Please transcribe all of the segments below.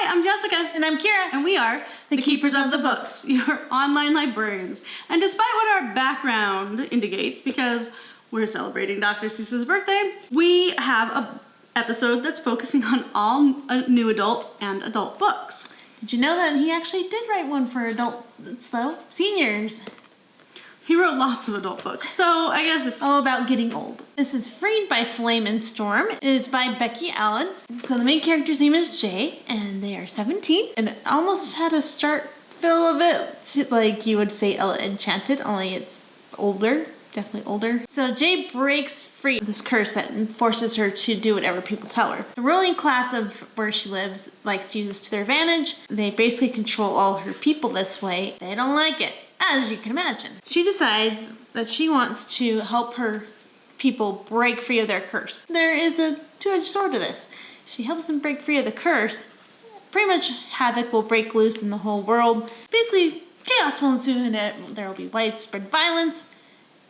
I'm Jessica. And I'm Kira. And we are the Keepers of the Books, your online librarians. And despite what our background indicates, because we're celebrating Dr. Seuss's birthday, we have an episode that's focusing on all new adult and adult books. Did you know that he actually did write one for adults, though? Seniors. He wrote lots of adult books, so I guess it's all about getting old. This is Freed by Flame and Storm. It is by Becky Allen. So the main character's name is Jay, and they are 17. And it almost had a start feel of it, like you would say Ella Enchanted, only it's older, definitely older. So Jay breaks free of this curse that forces her to do whatever people tell her. The ruling class of where she lives likes to use this to their advantage. They basically control all her people this way. They don't like it, as you can imagine. She decides that she wants to help her people break free of their curse. There is a two-edged sword to this. If she helps them break free of the curse, pretty much havoc will break loose in the whole world. Basically, chaos will ensue and there will be widespread violence.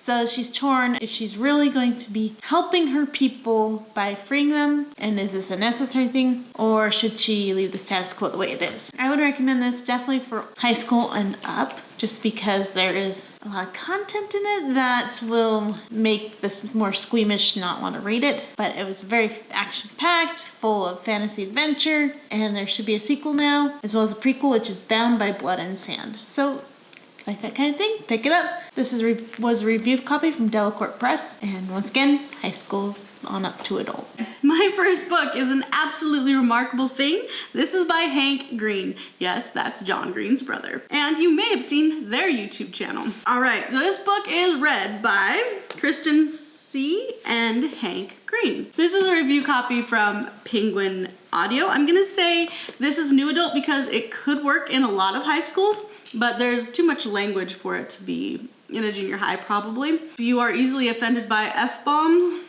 So she's torn if she's really going to be helping her people by freeing them, and is this a necessary thing, or should she leave the status quo the way it is? I would recommend this definitely for high school and up, just because there is a lot of content in it that will make this more squeamish not want to read it. But it was very action-packed, full of fantasy adventure, and there should be a sequel now, as well as a prequel, which is Bound by Blood and Sand. So like that kind of thing, pick it up. This was a review copy from Delacorte Press, and once again, high school on up to adult. My first book is an absolutely remarkable thing. This is by Hank Green. Yes, that's John Green's brother. And you may have seen their YouTube channel. All right, this book is read by Kristen C. and Hank Green. This is a review copy from Penguin Audio. I'm gonna say this is new adult because it could work in a lot of high schools, but there's too much language for it to be in a junior high probably. If you are easily offended by F-bombs,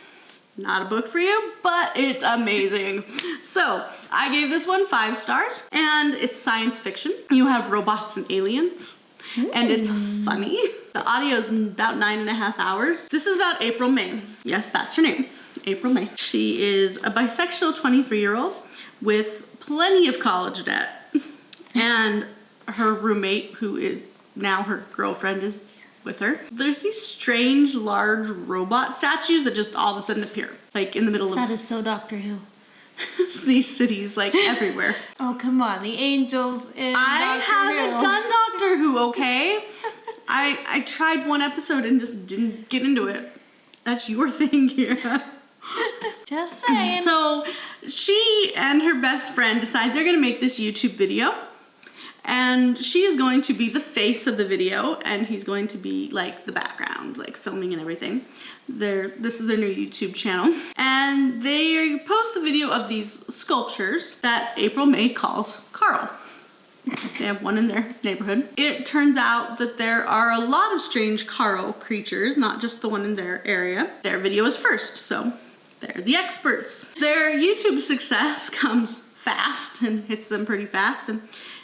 not a book for you, but it's amazing. So I gave this one 5 stars, and it's science fiction. You have robots and aliens, and it's funny. The audio is about 9.5 hours. This is about April May. Yes, that's her name, April May. She is a bisexual 23-year-old with plenty of college debt, and her roommate, who is now her girlfriend, is with her. There's these strange large robot statues that just all of a sudden appear, like in the middle of that is so Doctor Who. these cities, like everywhere. Oh, come on, the angels in I Doctor haven't Who. done Doctor Who, okay? I tried one episode and just didn't get into it. That's your thing here. Just saying. So she and her best friend decide they're gonna make this YouTube video. And she is going to be the face of the video, and he's going to be like the background, like filming and everything. This is their new YouTube channel. And they post the video of these sculptures that April May calls Carl. They have one in their neighborhood. It turns out that there are a lot of strange Carl creatures, not just the one in their area. Their video is first, so they're the experts. Their YouTube success comes fast and hits them pretty fast, and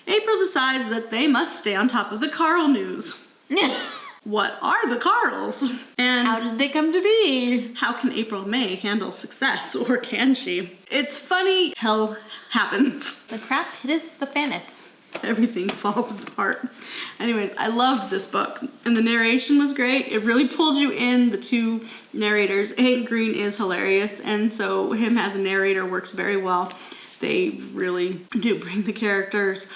April decides that they must stay on top of the Carl news. What are the Carls? And how did they come to be? How can April May handle success, or can she? It's funny, hell happens. The crap hitteth the fanneth. Everything falls apart. Anyways, I loved this book, and the narration was great. It really pulled you in. The two narrators, Hank Green is hilarious, and so him as a narrator works very well. They really do bring the characters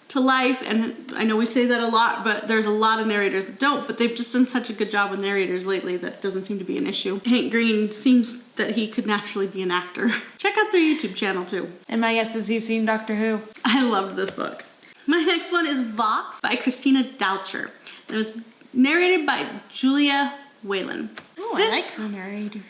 to life, and I know we say that a lot, but there's a lot of narrators that don't, but they've just done such a good job with narrators lately that doesn't seem to be an issue. Hank Green seems that he could naturally be an actor. Check out their YouTube channel too. And my guess is he's seen Doctor Who. I loved this book. My next one is Vox by Christina Coucher. It was narrated by Julia Whalen. Oh, I like her narrator.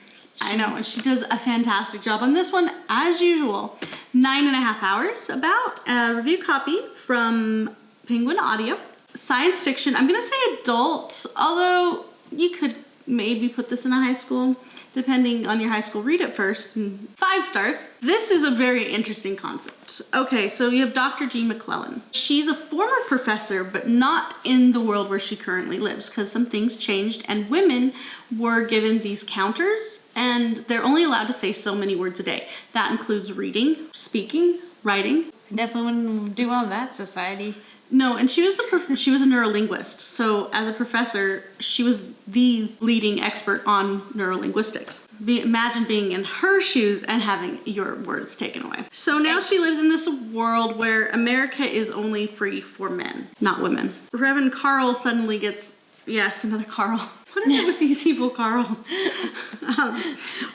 I know, and she does a fantastic job on this one, as usual. 9.5 hours, about a review copy from Penguin Audio. Science fiction, I'm gonna say adult, although you could maybe put this in a high school, depending on your high school. Read it first. 5 stars. This is a very interesting concept. Okay, so you have Dr. Jean McClellan. She's a former professor, but not in the world where she currently lives, because some things changed and women were given these counters and they're only allowed to say so many words a day. That includes reading, speaking, writing. Definitely wouldn't do well in that society. No, and she was she was a neurolinguist. So as a professor, she was the leading expert on neurolinguistics. Imagine being in her shoes and having your words taken away. So now she lives in this world where America is only free for men, not women. Reverend Carl suddenly gets, yes, another Carl. What is it with these evil Carls?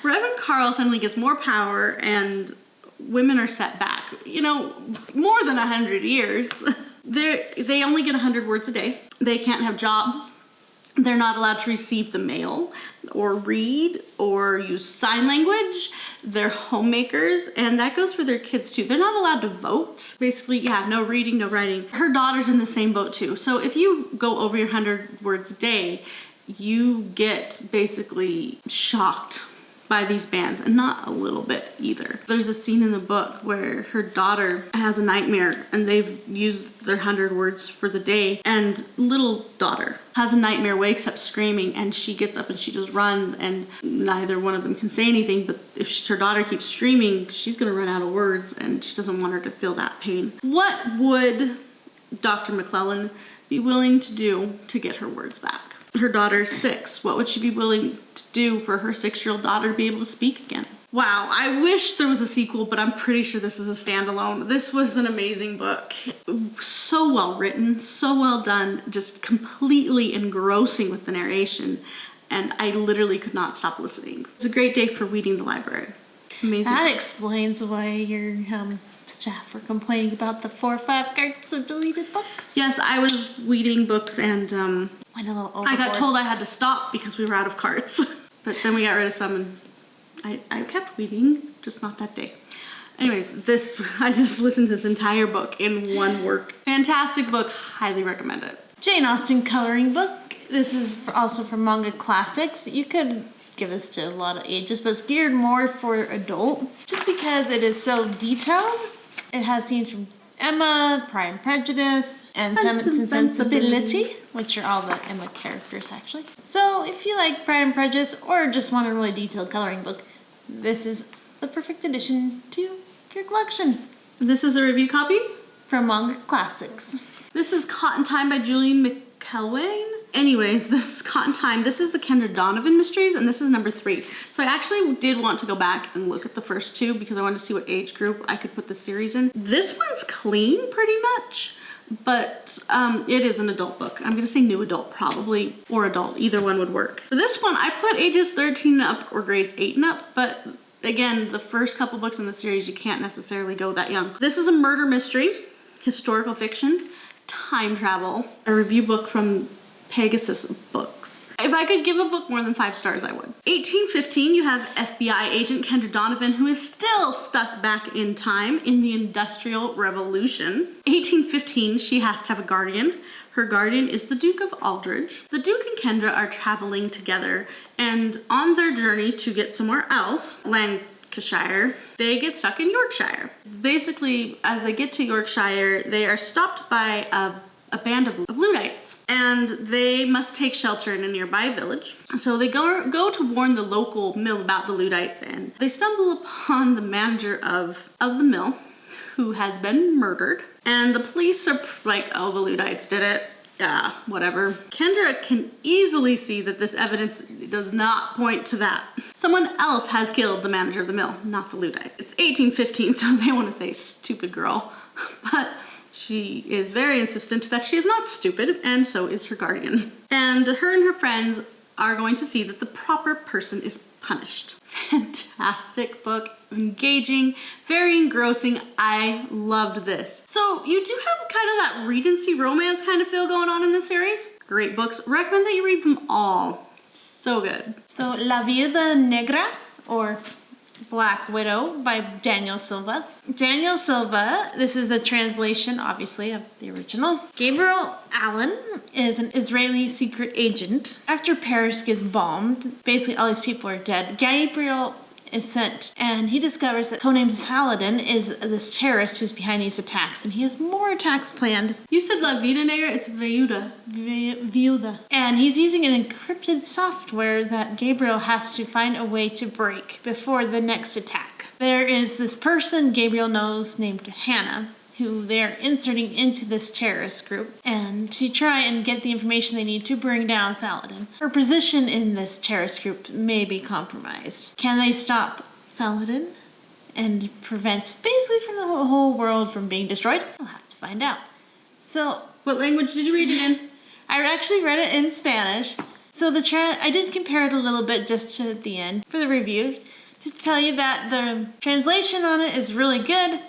Reverend Carl suddenly gets more power and women are set back, more than 100 years. They only get 100 words a day. They can't have jobs. They're not allowed to receive the mail or read or use sign language. They're homemakers, and that goes for their kids too. They're not allowed to vote. Basically, no reading, no writing. Her daughter's in the same boat too. So if you go over your 100 words a day, you get basically shocked by these bans, and not a little bit either. There's a scene in the book where her daughter has a nightmare and they've used their 100 words for the day, and little daughter has a nightmare, wakes up screaming, and she gets up and she just runs, and neither one of them can say anything, but if her daughter keeps screaming, she's gonna run out of words, and she doesn't want her to feel that pain. What would Dr. McClellan be willing to do to get her words back? Her daughter's 6. What would she be willing to do for her 6-year-old daughter to be able to speak again? Wow, I wish there was a sequel, but I'm pretty sure this is a standalone. This was an amazing book. So well written, so well done, just completely engrossing with the narration, and I literally could not stop listening. It's a great day for reading the library. Amazing. That explains why your staff were complaining about the 4 or 5 carts of deleted books. Yes, I was reading books and Went a little overboard. I got told I had to stop because we were out of carts. But then we got rid of some, and I kept reading, just not that day. Anyways, I just listened to this entire book in one work. Fantastic book, highly recommend it. Jane Austen coloring book. This is also from Manga Classics. You could give this to a lot of ages, but it's geared more for adult, just because it is so detailed. It has scenes from Emma, Pride and Prejudice, and Sense and Sensibility, which are all the Emma characters, actually. So if you like Pride and Prejudice or just want a really detailed coloring book, this is the perfect addition to your collection. This is a review copy from Manga Classics. This is Cotton Time by Julie McElwain. Anyways, this is Cotton Time. This is the Kendra Donovan mysteries, and this is number 3. So I actually did want to go back and look at the first 2 because I wanted to see what age group I could put the series in. This one's clean pretty much, but it is an adult book. I'm gonna say new adult probably, or adult, either one would work. For this one, I put ages 13 and up or grades 8 and up, but again, the first couple books in the series, you can't necessarily go that young. This is a murder mystery, historical fiction, time travel, a review book from Pegasus Books. If I could give a book more than 5 stars, I would. 1815, you have FBI agent Kendra Donovan, who is still stuck back in time in the Industrial Revolution. 1815, she has to have a guardian. Her guardian is the Duke of Aldridge. The Duke and Kendra are traveling together, and on their journey to get somewhere else, Lancashire, they get stuck in Yorkshire. Basically, as they get to Yorkshire, they are stopped by a band of Luddites, and they must take shelter in a nearby village. So they go to warn the local mill about the Luddites, and they stumble upon the manager of the mill, who has been murdered. And the police are like, oh, the Luddites did it. Yeah, whatever. Kendra can easily see that this evidence does not point to that. Someone else has killed the manager of the mill, not the Luddites. It's 1815, so they want to say stupid girl, but she is very insistent that she is not stupid, and so is her guardian. And her and her friends are going to see that the proper person is punished. Fantastic book, engaging, very engrossing. I loved this. So you do have kind of that Regency romance kind of feel going on in this series. Great books. Recommend that you read them all. So good. So La Viuda Negra, or Black Widow by Daniel Silva. Daniel Silva, this is the translation, obviously, of the original. Gabriel Allen is an Israeli secret agent. After Paris gets bombed, basically all these people are dead. Gabriel is sent, and he discovers that codenamed Saladin is this terrorist who's behind these attacks, and he has more attacks planned. You said La Vida Negra, it's Viuda. Viuda. And he's using an encrypted software that Gabriel has to find a way to break before the next attack. There is this person Gabriel knows named Hannah, who they're inserting into this terrorist group, and to try and get the information they need to bring down Saladin. Her position in this terrorist group may be compromised. Can they stop Saladin and prevent basically from the whole world from being destroyed? We'll have to find out. So, What language did you read it in? I actually read it in Spanish. So I did compare it a little bit just at the end for the review to tell you that the translation on it is really good.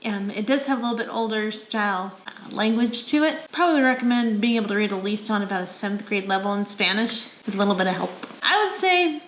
It does have a little bit older style language to it. Probably recommend being able to read at least on about a 7th grade level in Spanish with a little bit of help. I would say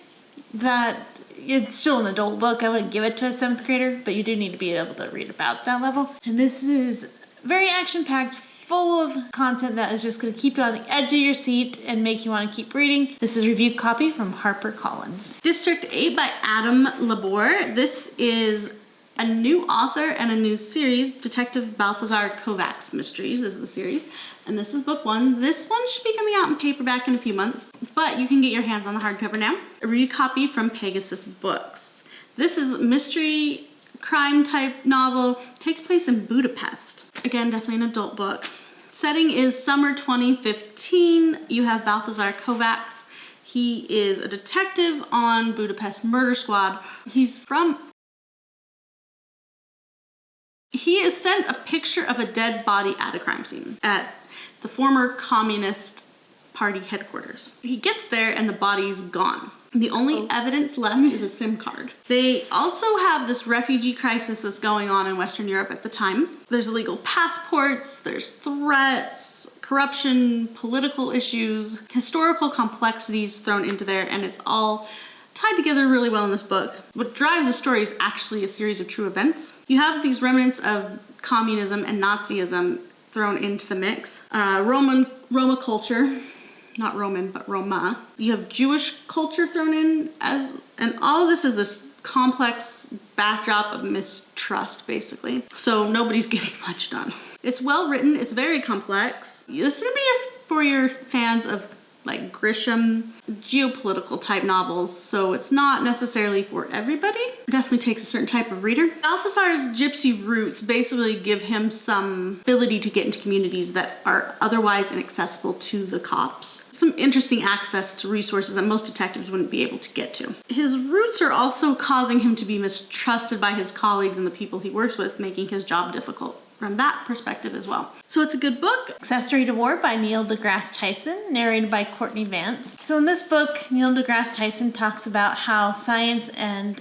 that it's still an adult book. I wouldn't give it to a 7th grader, but you do need to be able to read about that level. And this is very action-packed, full of content that is just going to keep you on the edge of your seat and make you want to keep reading. This is a review copy from HarperCollins. District 8 by Adam Labor. This is a new author and a new series. Detective Balthazar Kovacs Mysteries is the series. And this is book 1. This one should be coming out in paperback in a few months, but you can get your hands on the hardcover now. A review copy from Pegasus Books. This is a mystery crime type novel. Takes place in Budapest. Again, definitely an adult book. Setting is summer 2015. You have Balthazar Kovacs. He is a detective on Budapest Murder Squad. He is sent a picture of a dead body at a crime scene at the former Communist Party headquarters. He gets there and the body's gone. The only evidence left is a SIM card. They also have this refugee crisis that's going on in Western Europe at the time. There's illegal passports, there's threats, corruption, political issues, historical complexities thrown into there, and it's all tied together really well in this book. What drives the story is actually a series of true events. You have these remnants of communism and Nazism thrown into the mix. Roma culture, not Roman, but Roma. You have Jewish culture thrown in and all of this is this complex backdrop of mistrust, basically. So nobody's getting much done. It's well written, it's very complex. This is gonna be for your fans of like Grisham, geopolitical type novels, so it's not necessarily for everybody. It definitely takes a certain type of reader. Balthazar's gypsy roots basically give him some ability to get into communities that are otherwise inaccessible to the cops. Some interesting access to resources that most detectives wouldn't be able to get to. His roots are also causing him to be mistrusted by his colleagues and the people he works with, making his job difficult from that perspective as well. So it's a good book. Accessory to War by Neil deGrasse Tyson, narrated by Courtney Vance. So in this book, Neil deGrasse Tyson talks about how science and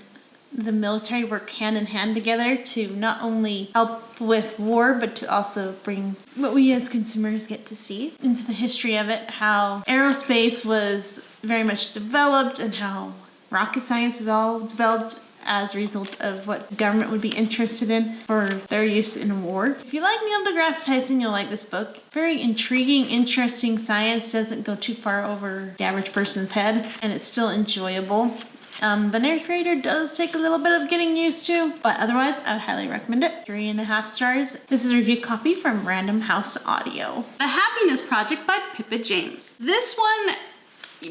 the military work hand in hand together to not only help with war, but to also bring what we as consumers get to see into the history of it, how aerospace was very much developed and how rocket science was all developed as a result of what the government would be interested in for their use in war. If you like Neil deGrasse Tyson, you'll like this book. Very intriguing, interesting science, doesn't go too far over the average person's head, and it's still enjoyable. The narrator does take a little bit of getting used to, but otherwise, I would highly recommend it. 3.5 stars. This is a review copy from Random House Audio. The Happiness Project by Pippa James. This one,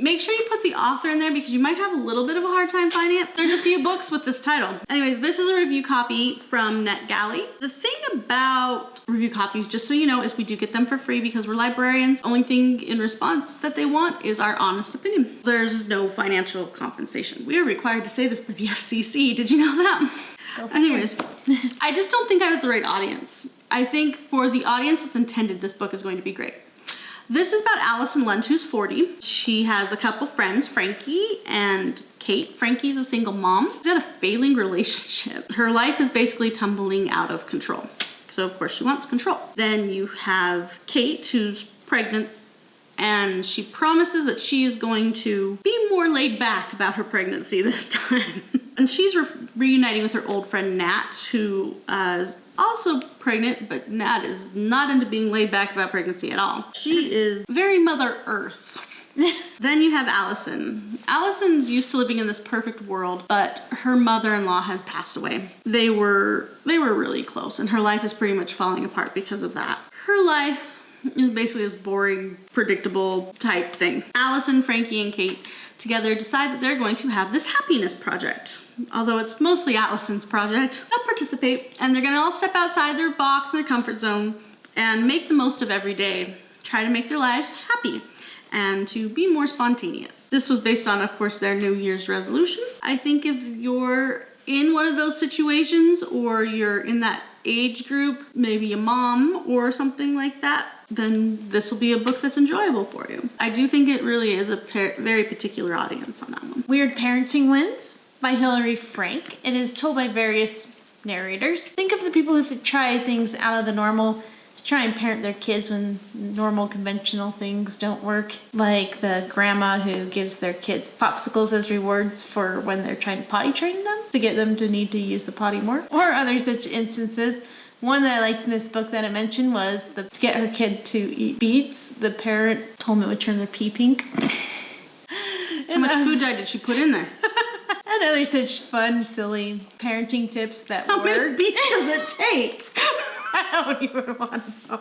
make sure you put the author in there because you might have a little bit of a hard time finding it. There's a few books with this title. Anyways, this is a review copy from NetGalley. The thing about review copies, just so you know, is we do get them for free because we're librarians. Only thing in response that they want is our honest opinion. There's no financial compensation. We are required to say this by the FCC. Did you know that? Anyways, I just don't think I was the right audience. I think for the audience it's intended, this book is going to be great. This is about Allison Lund, who's 40. She has a couple friends, Frankie and Kate. Frankie's a single mom. She's got a failing relationship. Her life is basically tumbling out of control. So of course she wants control. Then you have Kate, who's pregnant, and she promises that she is going to be more laid back about her pregnancy this time. And she's reuniting with her old friend Nat, who is also pregnant, but Nat is not into being laid back about pregnancy at all. She is very Mother Earth. Then you have Allison. Allison's used to living in this perfect world, but her mother-in-law has passed away. They were really close, and her life is pretty much falling apart because of that. Her life is basically this boring, predictable type thing. Allison, Frankie, and Kate together decide that they're going to have this happiness project. Although it's mostly Allison's project, they'll participate, and they're gonna all step outside their box and their comfort zone and make the most of every day. Try to make their lives happy and to be more spontaneous. This was based on, of course, their New Year's resolution. I think if you're in one of those situations or you're in that age group, maybe a mom or something like that, then this will be a book that's enjoyable for you. I do think it really is a very particular audience on that one. Weird Parenting Wins by Hilary Frank. It is told by various narrators. Think of the people who try things out of the normal to try and parent their kids when normal conventional things don't work. Like the grandma who gives their kids popsicles as rewards for when they're trying to potty train them to get them to need to use the potty more. Or other such instances. One that I liked in this book that I mentioned was to get her kid to eat beets. The parent told him it would turn their pee pink. How much food dye did she put in there? And other such fun, silly parenting tips that How work. many beets does it take? I don't even want to know.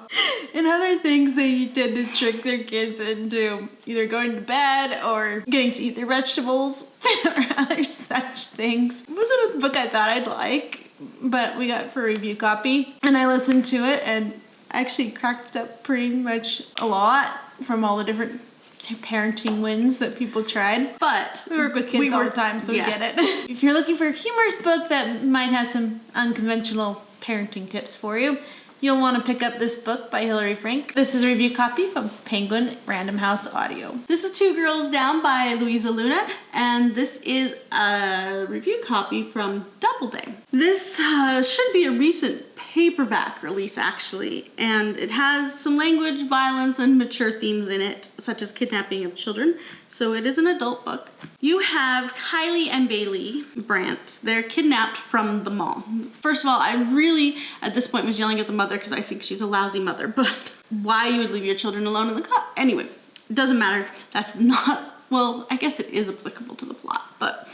And other things they tend to trick their kids into either going to bed or getting to eat their vegetables or other such things. It wasn't a book I thought I'd like, but we got it for a review copy. And I listened to it and actually cracked up pretty much a lot from all the different parenting wins that people tried. But we work with kids all the time, so yes. We get it. If you're looking for a humorous book that might have some unconventional parenting tips for you, you'll want to pick up this book by Hilary Frank. This is a review copy from Penguin Random House Audio. This is Two Girls Down by Louisa Luna, and this is a review copy from Doubleday. This should be a recent paperback release, actually, and it has some language, violence, and mature themes in it, such as kidnapping of children, so it is an adult book. You have Kylie and Bailey Brandt. They're kidnapped from the mall. First of all, I really, at this point, was yelling at the mother because I think she's a lousy mother, but why you would leave your children alone in the car? Anyway, it doesn't matter. That's not, well, I guess it is applicable to the plot, but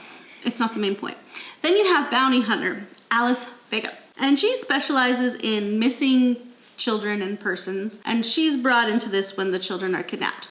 it's not the main point. Then you have bounty hunter Alice Vega, and she specializes in missing children and persons, and she's brought into this when the children are kidnapped.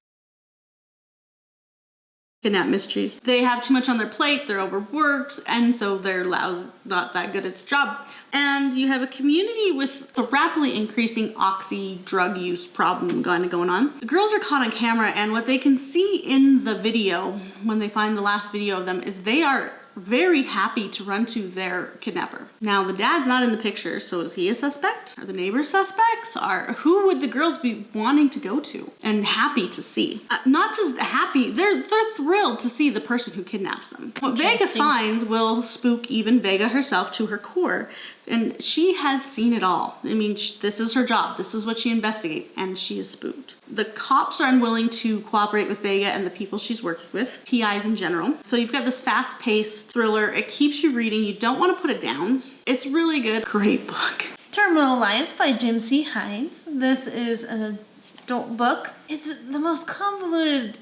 Kidnap mysteries. They have too much on their plate, they're overworked, and so they're not that good at the job. And you have a community with the rapidly increasing oxy drug use problem going on. The girls are caught on camera, and what they can see in the video, when they find the last video of them, is they are very happy to run to their kidnapper. Now, the dad's not in the picture, so is he a suspect? Are the neighbors suspects? Who would the girls be wanting to go to and happy to see? Not just happy, they're thrilled to see the person who kidnaps them. What Vega finds will spook even Vega herself to her core. And she has seen it all. I mean, this is her job. This is what she investigates, and she is spooked. The cops are unwilling to cooperate with Vega and the people she's working with, PIs in general. So you've got this fast-paced thriller. It keeps you reading. You don't want to put it down. It's really good. Great book. Terminal Alliance by Jim C. Hines. This is an adult book. It's the most convoluted,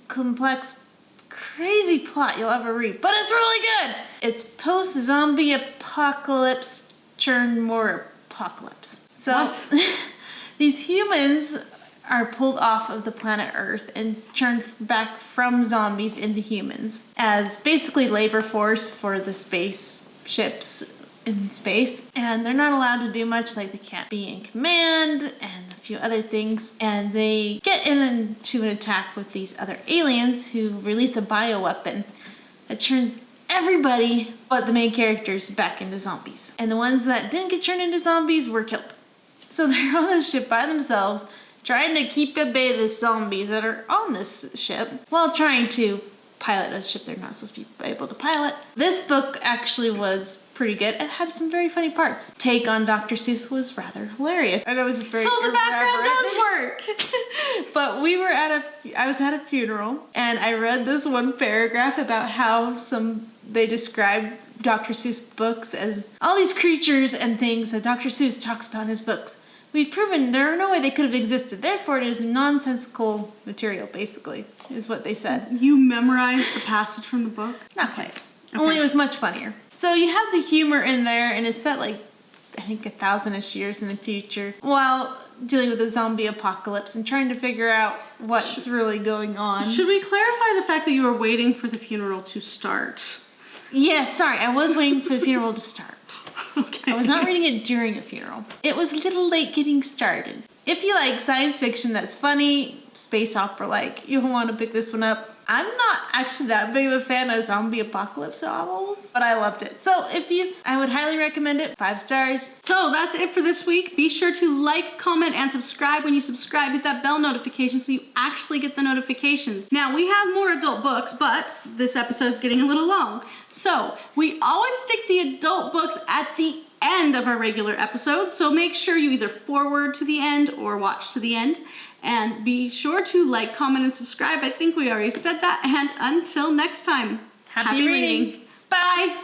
complex, crazy plot you'll ever read, but it's really good. It's post-zombie apocalypse turned more apocalypse. So these humans are pulled off of the planet Earth and turned back from zombies into humans as basically labor force for the spaceships in space. And they're not allowed to do much, like they can't be in command and a few other things. And they get into an attack with these other aliens who release a bioweapon that turns everybody but the main characters back into zombies. And the ones that didn't get turned into zombies were killed. So they're on this ship by themselves, trying to keep at bay the zombies that are on this ship while trying to pilot a ship they're not supposed to be able to pilot. This book actually was pretty good. It had some very funny parts. Take on Dr. Seuss was rather hilarious. I know this is very So the background does work. But I was at a funeral, and I read this one paragraph about how they described Dr. Seuss books as all these creatures and things that Dr. Seuss talks about in his books. we've proven there are no way they could have existed. Therefore, it is nonsensical material, basically, is what they said. You memorized the passage from the book? Not quite. Only it was much funnier. So you have the humor in there, and it's set like, I think 1,000-ish years in the future, while dealing with the zombie apocalypse and trying to figure out what's really going on. Should we clarify the fact that you were waiting for the funeral to start? Yes, sorry, I was waiting for the funeral to start. Okay. I was not reading it during a funeral. It was a little late getting started. If you like science fiction that's funny, space opera-like, you'll want to pick this one up. I'm not actually that big of a fan of zombie apocalypse novels, but I loved it. So I would highly recommend it. 5 stars. So that's it for this week. Be sure to like, comment, and subscribe. When you subscribe, hit that bell notification so you actually get the notifications. Now, we have more adult books, but this episode's getting a little long. So we always stick the adult books at the end of our regular episodes, so make sure you either forward to the end or watch to the end. And be sure to like, comment, and subscribe. I think we already said that. And until next time, happy reading. Bye.